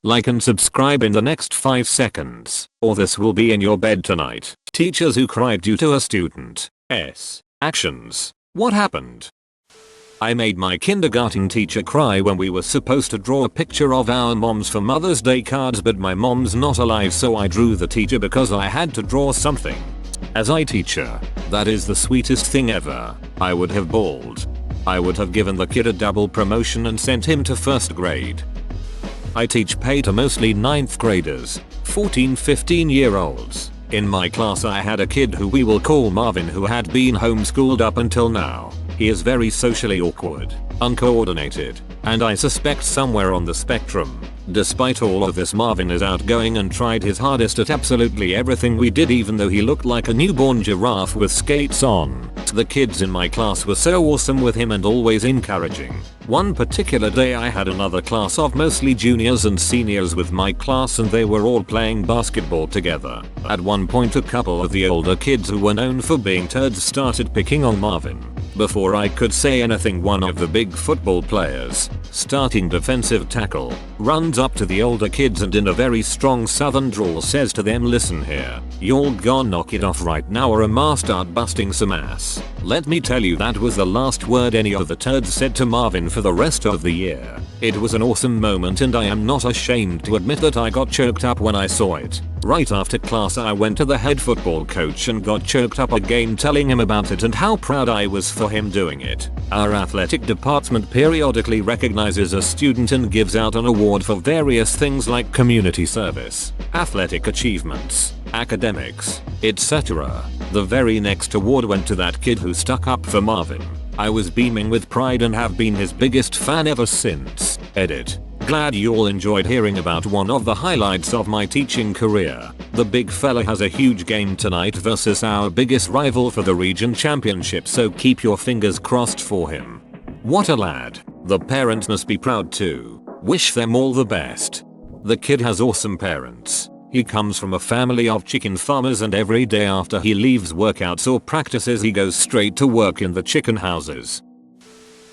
Like and subscribe in the next 5 seconds, or this will be in your bed tonight. Teachers who cried due to a student's actions. What happened? I made my kindergarten teacher cry when we were supposed to draw a picture of our moms for Mother's Day cards, but my mom's not alive, so I drew the teacher because I had to draw something. As I teacher, that is the sweetest thing ever. I would have bawled. I would have given the kid a double promotion and sent him to first grade. I teach PE to mostly 9th graders, 14-15-year-olds. In my class I had a kid who we will call Marvin who had been homeschooled up until now. He is very socially awkward, uncoordinated, and I suspect somewhere on the spectrum. Despite all of this, Marvin is outgoing and tried his hardest at absolutely everything we did, even though he looked like a newborn giraffe with skates on. The kids in my class were so awesome with him and always encouraging. One particular day I had another class of mostly juniors and seniors with my class, and they were all playing basketball together. At one point a couple of the older kids who were known for being turds started picking on Marvin. Before I could say anything, one of the big football players, starting defensive tackle, runs up to the older kids and in a very strong southern drawl says to them, "Listen here, y'all gonna knock it off right now or I'ma start busting some ass." Let me tell you, that was the last word any of the turds said to Marvin for the rest of the year. It was an awesome moment and I am not ashamed to admit that I got choked up when I saw it. Right after class I went to the head football coach and got choked up again, telling him about it and how proud I was for him doing it. Our athletic department periodically recognizes a student and gives out an award for various things like community service, athletic achievements, academics, etc. The very next award went to that kid who stuck up for Marvin. I was beaming with pride and have been his biggest fan ever since. Edit. Glad you all enjoyed hearing about one of the highlights of my teaching career. The big fella has a huge game tonight versus our biggest rival for the region championship, so keep your fingers crossed for him. What a lad. The parents must be proud too. Wish them all the best. The kid has awesome parents. He comes from a family of chicken farmers and every day after he leaves workouts or practices he goes straight to work in the chicken houses.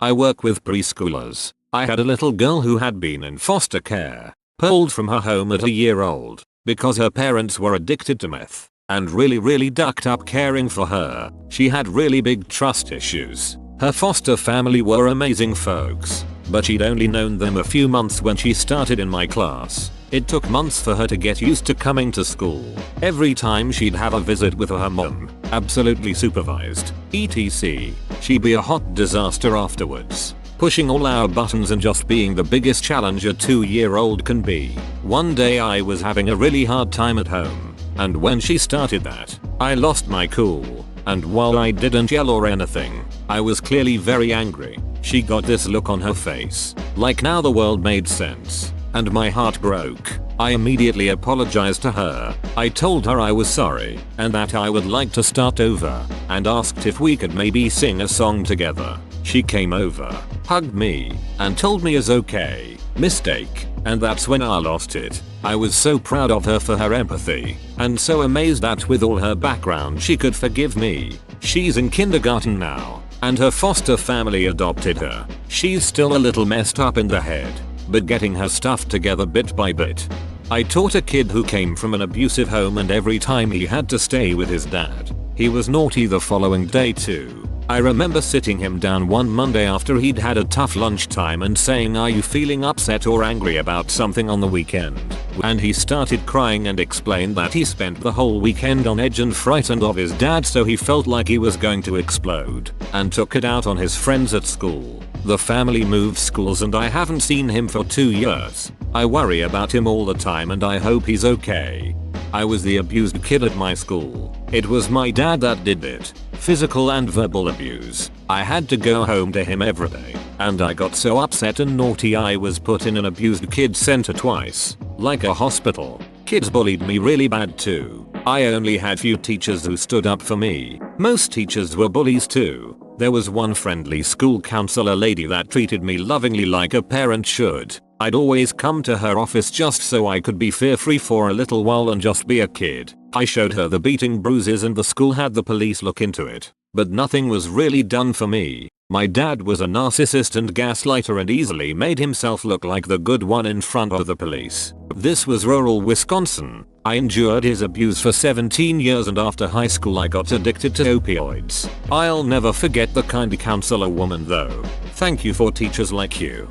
I work with preschoolers. I had a little girl who had been in foster care, pulled from her home at a year old, because her parents were addicted to meth, and really ducked up caring for her. She had really big trust issues. Her foster family were amazing folks, but she'd only known them a few months when she started in my class. It took months for her to get used to coming to school. Every time she'd have a visit with her mom, absolutely supervised, etc. She'd be a hot disaster afterwards, pushing all our buttons and just being the biggest challenge a 2-year-old can be. One day I was having a really hard time at home, and when she started that, I lost my cool, and while I didn't yell or anything, I was clearly very angry. She got this look on her face, like now the world made sense, and my heart broke. I immediately apologized to her. I told her I was sorry, and that I would like to start over, and asked if we could maybe sing a song together. She came over, hugged me, and told me it's okay, mistake, and that's when I lost it. I was so proud of her for her empathy, and so amazed that with all her background she could forgive me. She's in kindergarten now, and her foster family adopted her. She's still a little messed up in the head, but getting her stuff together bit by bit. I taught a kid who came from an abusive home, and every time he had to stay with his dad, he was naughty the following day too. I remember sitting him down one Monday after he'd had a tough lunchtime and saying, "Are you feeling upset or angry about something on the weekend?" And he started crying and explained that he spent the whole weekend on edge and frightened of his dad, so he felt like he was going to explode, and took it out on his friends at school. The family moved schools and I haven't seen him for 2 years. I worry about him all the time and I hope he's okay. I was the abused kid at my school. It was my dad that did it. Physical and verbal abuse. I had to go home to him every day, and I got so upset and naughty I was put in an abused kid center twice, like a hospital. Kids bullied me really bad too. I only had few teachers who stood up for me. Most teachers were bullies too. There was one friendly school counselor lady that treated me lovingly like a parent should. I'd always come to her office just so I could be fear-free for a little while and just be a kid. I showed her the beating bruises and the school had the police look into it. but nothing was really done for me. My dad was a narcissist and gaslighter and easily made himself look like the good one in front of the police. This was rural Wisconsin. I endured his abuse for 17 years and after high school I got addicted to opioids. I'll never forget the kind counselor woman though. Thank you for teachers like you.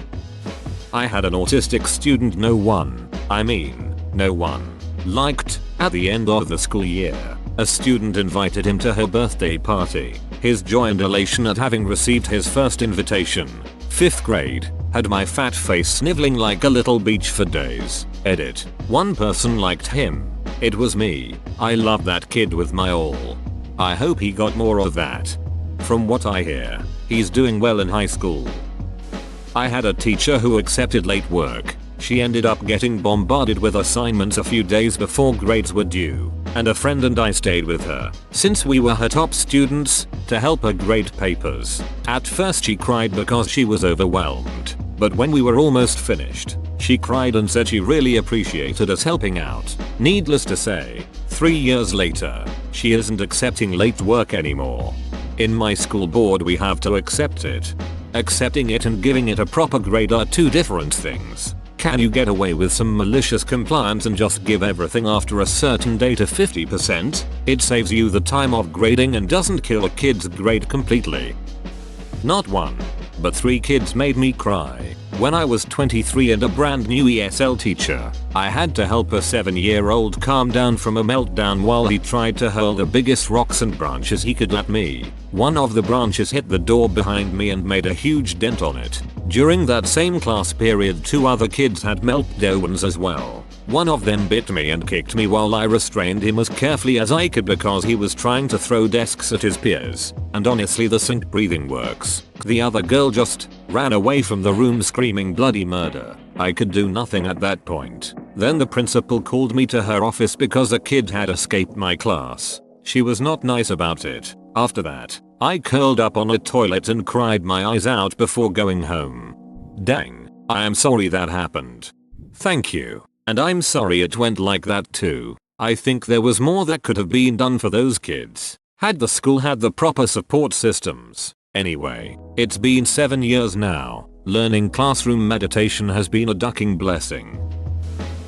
I had an autistic student no one liked. At the end of the school year, a student invited him to her birthday party. His joy and elation at having received his first invitation, 5th grade, had my fat face sniveling like a little beach for days. Edit. One person liked him. It was me. I loved that kid with my all. I hope he got more of that. From what I hear, he's doing well in high school. I had a teacher who accepted late work. She ended up getting bombarded with assignments a few days before grades were due, and a friend and I stayed with her, since we were her top students, to help her grade papers. At first she cried because she was overwhelmed, but when we were almost finished, she cried and said she really appreciated us helping out. Needless to say, 3 years later, she isn't accepting late work anymore. In my school board we have to accept it. Accepting it and giving it a proper grade are two different things. Can you get away with some malicious compliance and just give everything after a certain date of 50%? It saves you the time of grading and doesn't kill a kid's grade completely. Not one, but 3 kids made me cry. When I was 23 and a brand new ESL teacher, I had to help a 7-year-old calm down from a meltdown while he tried to hurl the biggest rocks and branches he could at me. One of the branches hit the door behind me and made a huge dent on it. During that same class period 2 other kids had meltdowns as well. One of them bit me and kicked me while I restrained him as carefully as I could because he was trying to throw desks at his peers. And honestly the sync breathing works. The other girl just ran away from the room screaming bloody murder. I could do nothing at that point. Then the principal called me to her office because a kid had escaped my class. She was not nice about it. After that, I curled up on a toilet and cried my eyes out before going home. Dang, I am sorry that happened. Thank you. And I'm sorry it went like that too. I think there was more that could have been done for those kids, had the school had the proper support systems. Anyway, it's been 7 years now. Learning classroom meditation has been a ducking blessing.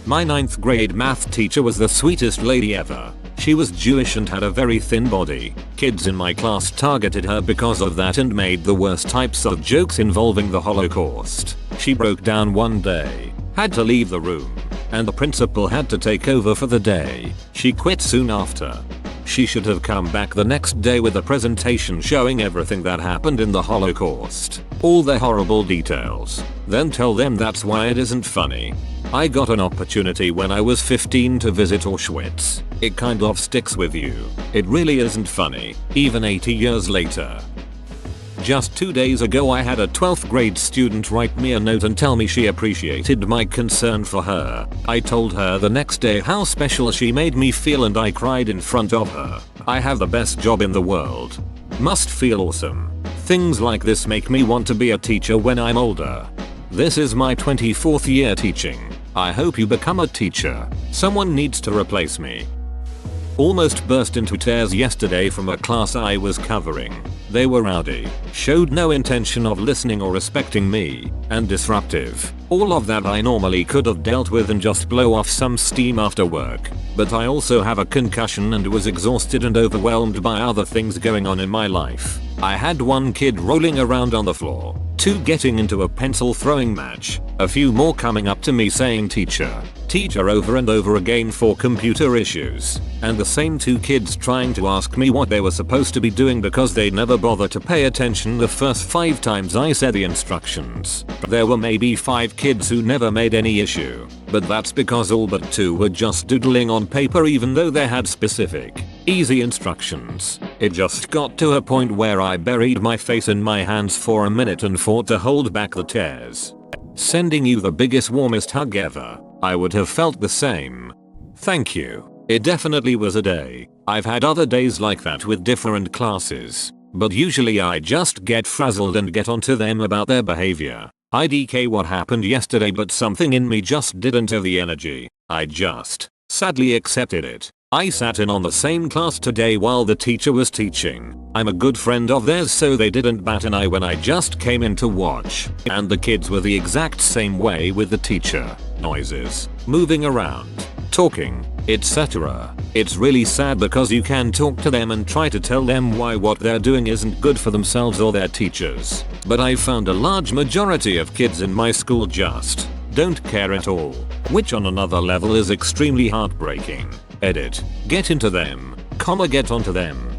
My 9th grade math teacher was the sweetest lady ever. She was Jewish and had a very thin body. Kids in my class targeted her because of that and made the worst types of jokes involving the Holocaust. She broke down one day, had to leave the room, and the principal had to take over for the day. She quit soon after. She should have come back the next day with a presentation showing everything that happened in the Holocaust. All the horrible details. Then tell them that's why it isn't funny. I got an opportunity when I was 15 to visit Auschwitz. It kind of sticks with you. It really isn't funny, even 80 years later. Just 2 days ago I had a 12th grade student write me a note and tell me she appreciated my concern for her. I told her the next day how special she made me feel and I cried in front of her. I have the best job in the world. Must feel awesome. Things like this make me want to be a teacher when I'm older. This is my 24th year teaching. I hope you become a teacher. Someone needs to replace me. Almost burst into tears yesterday from a class I was covering. They were rowdy, showed no intention of listening or respecting me, and disruptive. All of that I normally could have dealt with and just blow off some steam after work. But I also have a concussion and was exhausted and overwhelmed by other things going on in my life. I had one kid rolling around on the floor, 2 getting into a pencil throwing match, a few more coming up to me saying teacher over and over again for computer issues, and the same 2 kids trying to ask me what they were supposed to be doing because they never bothered to pay attention the first 5 times I said the instructions. There were maybe 5 kids who never made any issue, but that's because all but 2 were just doodling on paper even though they had specific, easy instructions. It just got to a point where I buried my face in my hands for a minute and fought to hold back the tears. Sending you the biggest warmest hug ever. I would have felt the same. Thank you. It definitely was a day. I've had other days like that with different classes, but usually I just get frazzled and get onto them about their behavior. IDK what happened yesterday, but something in me just didn't have the energy. I just sadly accepted it. I sat in on the same class today while the teacher was teaching. I'm a good friend of theirs, so they didn't bat an eye when I just came in to watch. And the kids were the exact same way with the teacher. Noises, moving around, talking, etc. It's really sad because you can talk to them and try to tell them why what they're doing isn't good for themselves or their teachers. But I found a large majority of kids in my school just don't care at all, which on another level is extremely heartbreaking. Edit. Get into them, get onto them.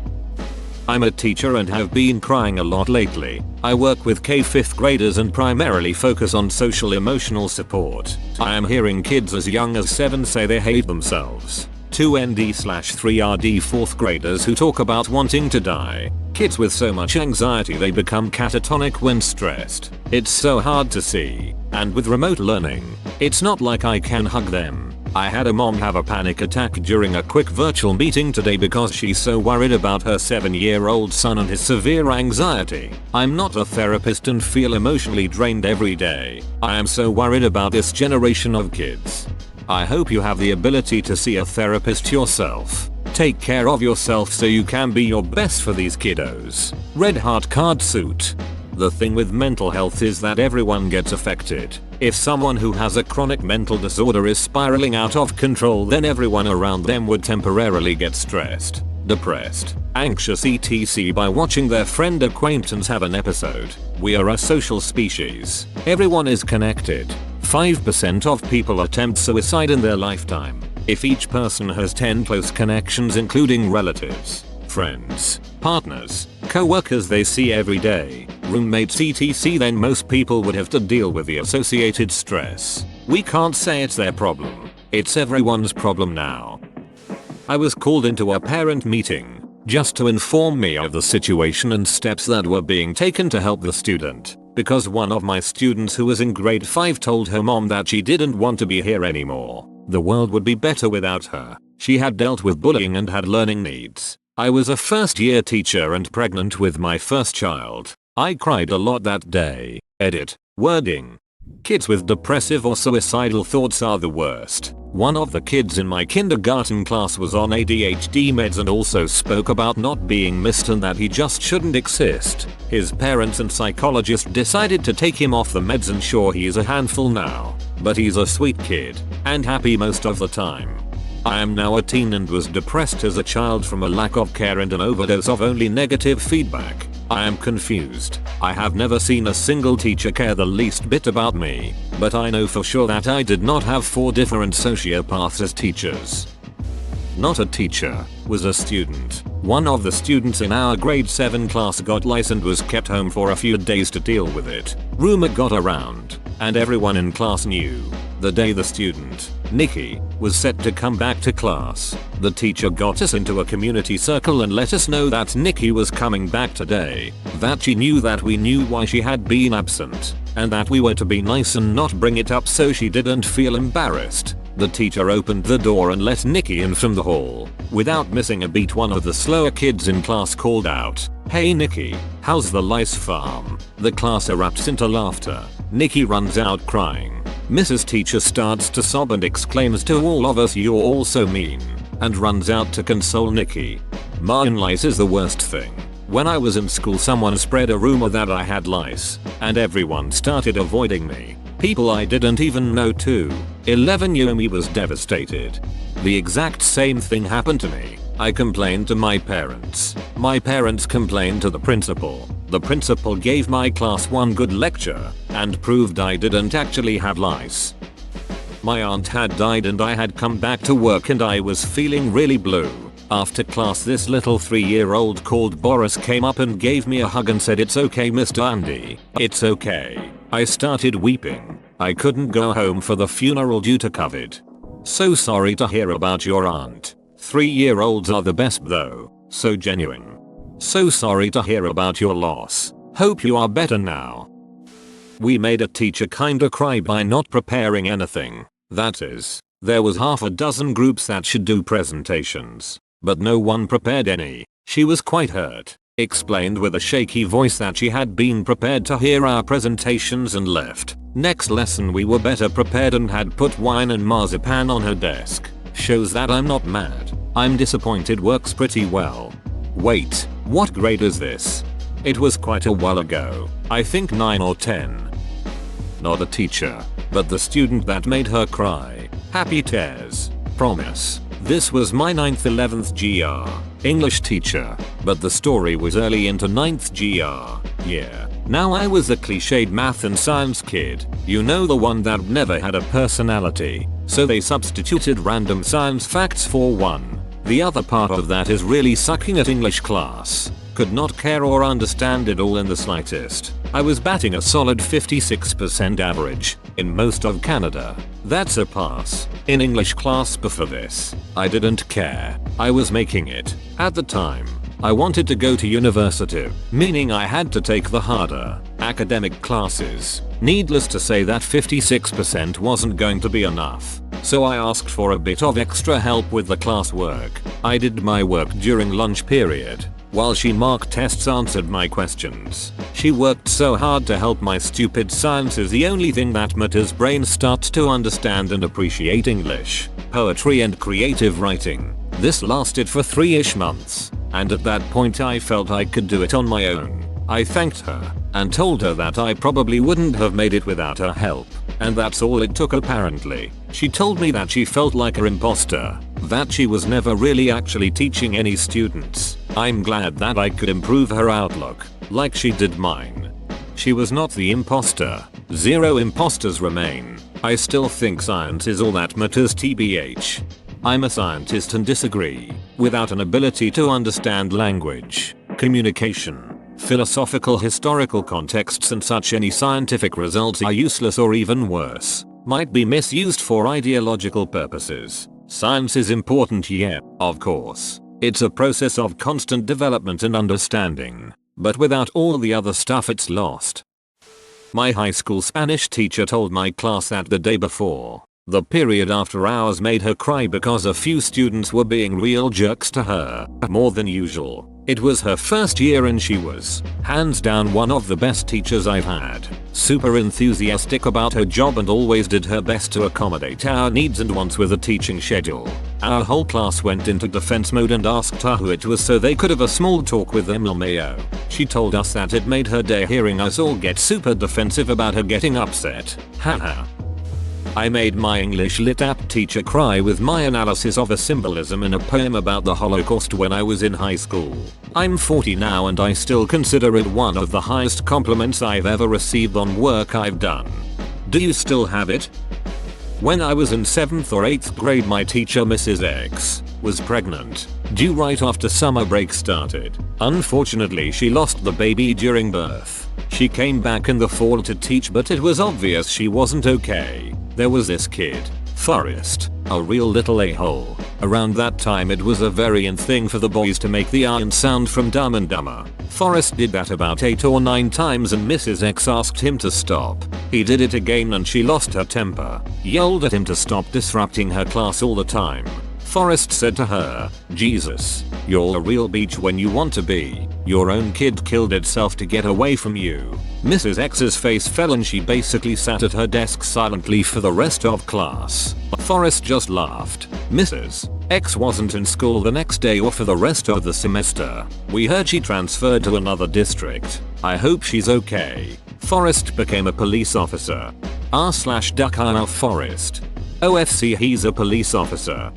I'm a teacher and have been crying a lot lately. I work with K-5th graders and primarily focus on social emotional support. I am hearing kids as young as 7 say they hate themselves. 2ND/3RD 4th graders who talk about wanting to die. Kids with so much anxiety they become catatonic when stressed. It's so hard to see. And with remote learning, it's not like I can hug them. I had a mom have a panic attack during a quick virtual meeting today because she's so worried about her 7-year-old son and his severe anxiety. I'm not a therapist and feel emotionally drained every day. I am so worried about this generation of kids. I hope you have the ability to see a therapist yourself. Take care of yourself so you can be your best for these kiddos. Red Heart Card Suit. The thing with mental health is that everyone gets affected. If someone who has a chronic mental disorder is spiraling out of control, then everyone around them would temporarily get stressed, depressed, anxious etc. by watching their friend acquaintance have an episode. We are a social species. Everyone is connected. 5% of people attempt suicide in their lifetime. If each person has 10 close connections including relatives, friends, partners, co-workers they see every day, roommates etc., then most people would have to deal with the associated stress. We can't say it's their problem. It's everyone's problem now. I was called into a parent meeting just to inform me of the situation and steps that were being taken to help the student, because one of my students who was in grade 5 told her mom that she didn't want to be here anymore. The world would be better without her. She had dealt with bullying and had learning needs. I was a first-year teacher and pregnant with my first child. I cried a lot that day. Edit. Wording. Kids with depressive or suicidal thoughts are the worst. One of the kids in my kindergarten class was on ADHD meds and also spoke about not being missed and that he just shouldn't exist. His parents and psychologist decided to take him off the meds and sure he is a handful now. But he's a sweet kid and happy most of the time. I am now a teen and was depressed as a child from a lack of care and an overdose of only negative feedback. I am confused. I have never seen a single teacher care the least bit about me, but I know for sure that I did not have 4 different sociopaths as teachers. Not a teacher, was a student. One of the students in our grade 7 class got lice and was kept home for a few days to deal with it. Rumor got around, and everyone in class knew. The day the student, Nikki, was set to come back to class, the teacher got us into a community circle and let us know that Nikki was coming back today, that she knew that we knew why she had been absent, and that we were to be nice and not bring it up so she didn't feel embarrassed. The teacher opened the door and let Nikki in from the hall. Without missing a beat, one of the slower kids in class called out, "Hey Nikki, how's the lice farm?" The class erupts into laughter. Nikki runs out crying. Mrs. Teacher starts to sob and exclaims to all of us, "You're all so mean," and runs out to console Nikki. Mine lice is the worst thing. When I was in school, someone spread a rumor that I had lice, and everyone started avoiding me. People I didn't even know too. 11-year me was devastated. The exact same thing happened to me. I complained to my parents. My parents complained to the principal. The principal gave my class one good lecture and proved I didn't actually have lice. My aunt had died and I had come back to work and I was feeling really blue. After class, this little 3-year-old called Boris came up and gave me a hug and said, "It's okay, Mr. Andy. It's okay." I started weeping. I couldn't go home for the funeral due to COVID. So sorry to hear about your aunt. 3-year-olds are the best though. So genuine. So sorry to hear about your loss. Hope you are better now. We made a teacher kinda cry by not preparing anything. That is, there was half a dozen groups that should do presentations, but no one prepared any. She was quite hurt. Explained with a shaky voice that she had been prepared to hear our presentations and left. Next lesson we were better prepared and had put wine and marzipan on her desk. Shows that I'm not mad. I'm disappointed works pretty well. Wait, what grade is this? It was quite a while ago. I think 9 or 10. Not the teacher, but the student that made her cry. Happy tears. Promise. This was my 9th 11th GR English teacher, but the story was early into 9th GR. Yeah. Now I was a cliched math and science kid. You know, the one that never had a personality. So they substituted random science facts for one. The other part of that is really sucking at English class. Could not care or understand it all in the slightest. I was batting a solid 56% average in most of Canada. That's a pass. In English class before this, I didn't care. I was making it. At the time, I wanted to go to university, meaning I had to take the harder academic classes. Needless to say that 56% wasn't going to be enough. So I asked for a bit of extra help with the classwork. I did my work during lunch period, while she marked tests, answered my questions. She worked so hard to help my stupid science is the only thing that matters brain starts to understand and appreciate English, poetry and creative writing. This lasted for 3-ish months, and at that point I felt I could do it on my own. I thanked her and told her that I probably wouldn't have made it without her help, and that's all it took apparently. She told me that she felt like an imposter, that she was never really actually teaching any students. I'm glad that I could improve her outlook, like she did mine. She was not the imposter. 0 imposters remain. I still think science is all that matters, tbh. I'm a scientist and disagree. Without an ability to understand language, communication, philosophical historical contexts and such, any scientific results are useless or even worse, might be misused for ideological purposes. Science is important, yeah, of course. It's a process of constant development and understanding. But without all the other stuff, it's lost. My high school Spanish teacher told my class that the day before, the period after hours made her cry because a few students were being real jerks to her, more than usual. It was her first year and she was, hands down, one of the best teachers I've had. Super enthusiastic about her job and always did her best to accommodate our needs and wants with a teaching schedule. Our whole class went into defense mode and asked her who it was so they could have a small talk with them. LMAO. She told us that it made her day hearing us all get super defensive about her getting upset. Haha. I made my English Lit app teacher cry with my analysis of a symbolism in a poem about the Holocaust when I was in high school. I'm 40 now and I still consider it one of the highest compliments I've ever received on work I've done. Do you still have it? When I was in 7th or 8th grade, my teacher Mrs. X was pregnant, due right after summer break started. Unfortunately, she lost the baby during birth. She came back in the fall to teach, but it was obvious she wasn't okay. There was this kid, Forrest, a real little a-hole. Around that time it was a very in thing for the boys to make the iron sound from Dumb and Dumber. Forrest did that about 8 or 9 times and Mrs. X asked him to stop. He did it again and she lost her temper, yelled at him to stop disrupting her class all the time. Forrest said to her, "Jesus, you're a real beach when you want to be. Your own kid killed itself to get away from you." Mrs. X's face fell and she basically sat at her desk silently for the rest of class. Forrest just laughed. Mrs. X wasn't in school the next day or for the rest of the semester. We heard she transferred to another district. I hope she's okay. Forrest became a police officer. R/duck Forrest. OFC, he's a police officer.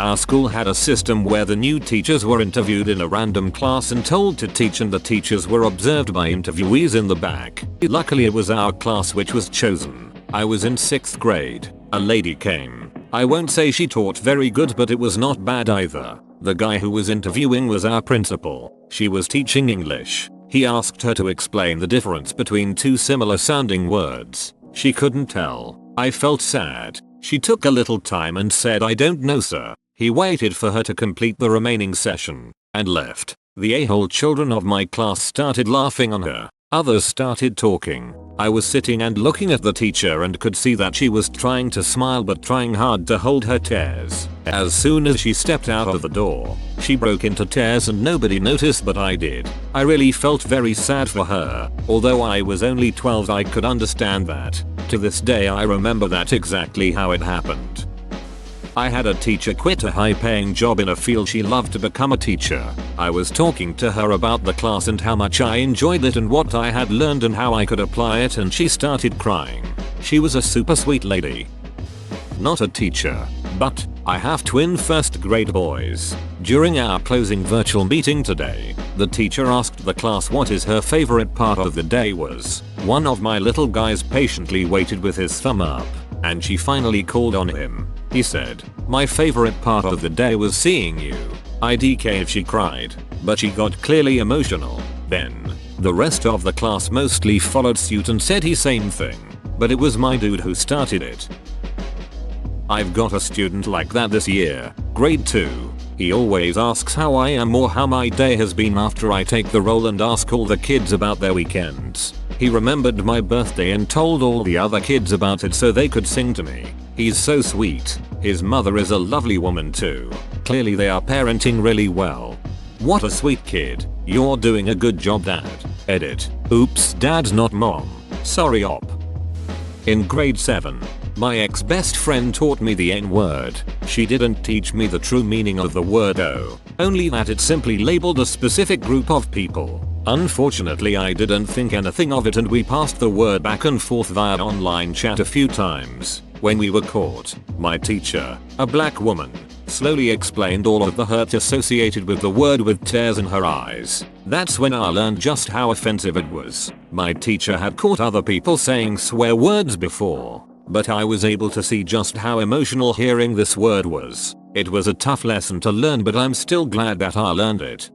Our school had a system where the new teachers were interviewed in a random class and told to teach, and the teachers were observed by interviewees in the back. Luckily it was our class which was chosen. I was in 6th grade. A lady came. I won't say she taught very good, but it was not bad either. The guy who was interviewing was our principal. She was teaching English. He asked her to explain the difference between 2 similar sounding words. She couldn't tell. I felt sad. She took a little time and said, "I don't know, sir." He waited for her to complete the remaining session and left. The a-hole children of my class started laughing on her. Others started talking. I was sitting and looking at the teacher and could see that she was trying to smile but trying hard to hold her tears. As soon as she stepped out of the door, she broke into tears and nobody noticed, but I did. I really felt very sad for her. Although I was only 12, I could understand that. To this day I remember that exactly how it happened. I had a teacher quit a high-paying job in a field she loved to become a teacher. I was talking to her about the class and how much I enjoyed it and what I had learned and how I could apply it, and she started crying. She was a super sweet lady. Not a teacher, but I have twin first grade boys. During our closing virtual meeting today, the teacher asked the class what is her favorite part of the day was. One of my little guys patiently waited with his thumb up, and she finally called on him. He said, "My favorite part of the day was seeing you." IDK if she cried, but she got clearly emotional. Then, the rest of the class mostly followed suit and said the same thing, but it was my dude who started it. I've got a student like that this year, grade 2. He always asks how I am or how my day has been after I take the role and ask all the kids about their weekends. He remembered my birthday and told all the other kids about it so they could sing to me. He's so sweet. His mother is a lovely woman too. Clearly they are parenting really well. What a sweet kid. You're doing a good job, Dad. Edit. Oops, Dad's not mom. Sorry op. In grade 7, my ex-best friend taught me the N-word. She didn't teach me the true meaning of the word though, only that it simply labeled a specific group of people. Unfortunately, I didn't think anything of it and we passed the word back and forth via online chat a few times. When we were caught, my teacher, a black woman, slowly explained all of the hurt associated with the word with tears in her eyes. That's when I learned just how offensive it was. My teacher had caught other people saying swear words before, but I was able to see just how emotional hearing this word was. It was a tough lesson to learn, but I'm still glad that I learned it.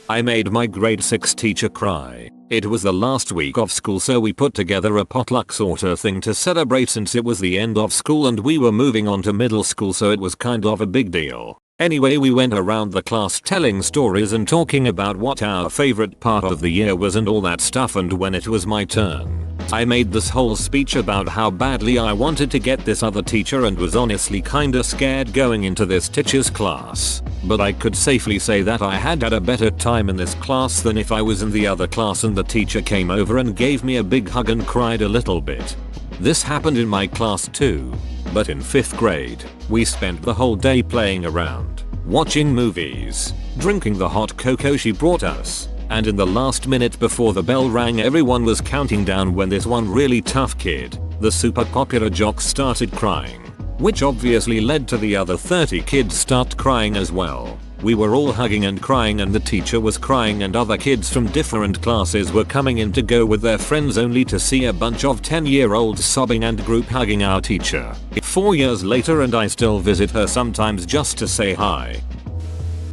I made my grade 6 teacher cry. It was the last week of school, so we put together a potluck sorta thing to celebrate since it was the end of school and we were moving on to middle school, so it was kind of a big deal. Anyway, we went around the class telling stories and talking about what our favorite part of the year was and all that stuff, and when it was my turn, I made this whole speech about how badly I wanted to get this other teacher and was honestly kinda scared going into this teacher's class. But I could safely say that I had a better time in this class than if I was in the other class, and the teacher came over and gave me a big hug and cried a little bit. This happened in my class too, but in 5th grade, we spent the whole day playing around, watching movies, drinking the hot cocoa she brought us, and in the last minute before the bell rang everyone was counting down when this one really tough kid, the super popular jock, started crying, which obviously led to the other 30 kids start crying as well. We were all hugging and crying and the teacher was crying and other kids from different classes were coming in to go with their friends only to see a bunch of 10-year-olds sobbing and group hugging our teacher. 4 years later and I still visit her sometimes just to say hi.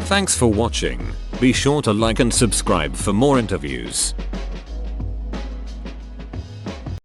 Thanks for watching. Be sure to like and subscribe for more interviews.